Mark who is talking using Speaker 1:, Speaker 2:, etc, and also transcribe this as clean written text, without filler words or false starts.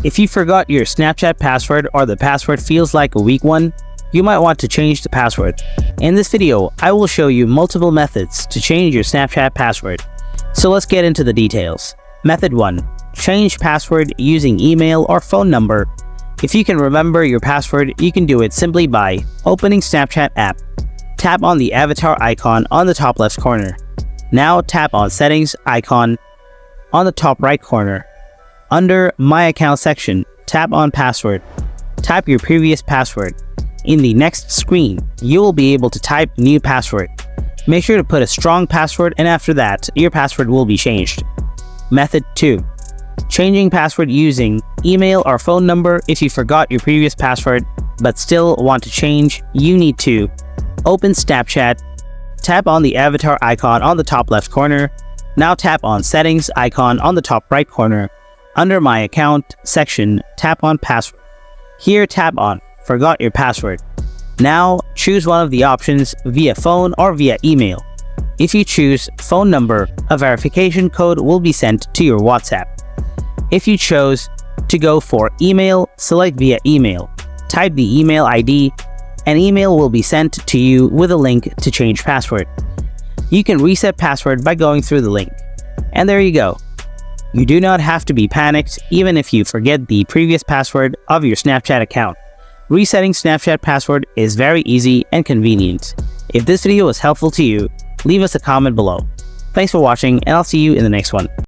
Speaker 1: If you forgot your Snapchat password or the password feels like a weak one, you might want to change the password. In this video, I will show you multiple methods to change your Snapchat password. So let's get into the details. Method 1. Change password using email or phone number. If you can remember your password, you can do it simply by opening Snapchat app. Tap on the avatar icon on the top left corner. Now tap on Settings icon on the top right corner. Under My Account section, tap on Password. Type your previous password. In the next screen, you will be able to type new password. Make sure to put a strong password, and after that, your password will be changed. Method 2. Changing password using email or phone number. If you forgot your previous password but still want to change, you need to open Snapchat, tap on the avatar icon on the top left corner. Now tap on Settings icon on the top right corner. Under My Account section, tap on Password. Here tap on Forgot your password. Now choose one of the options via phone or via email. If you choose phone number, a verification code will be sent to your WhatsApp. If you chose to go for email, select via email. Type the email ID. An email will be sent to you with a link to change password. You can reset password by going through the link. And there you go. You do not have to be panicked even if you forget the previous password of your Snapchat account. Resetting Snapchat password is very easy and convenient. If this video was helpful to you, leave us a comment below. Thanks for watching, and I'll see you in the next one.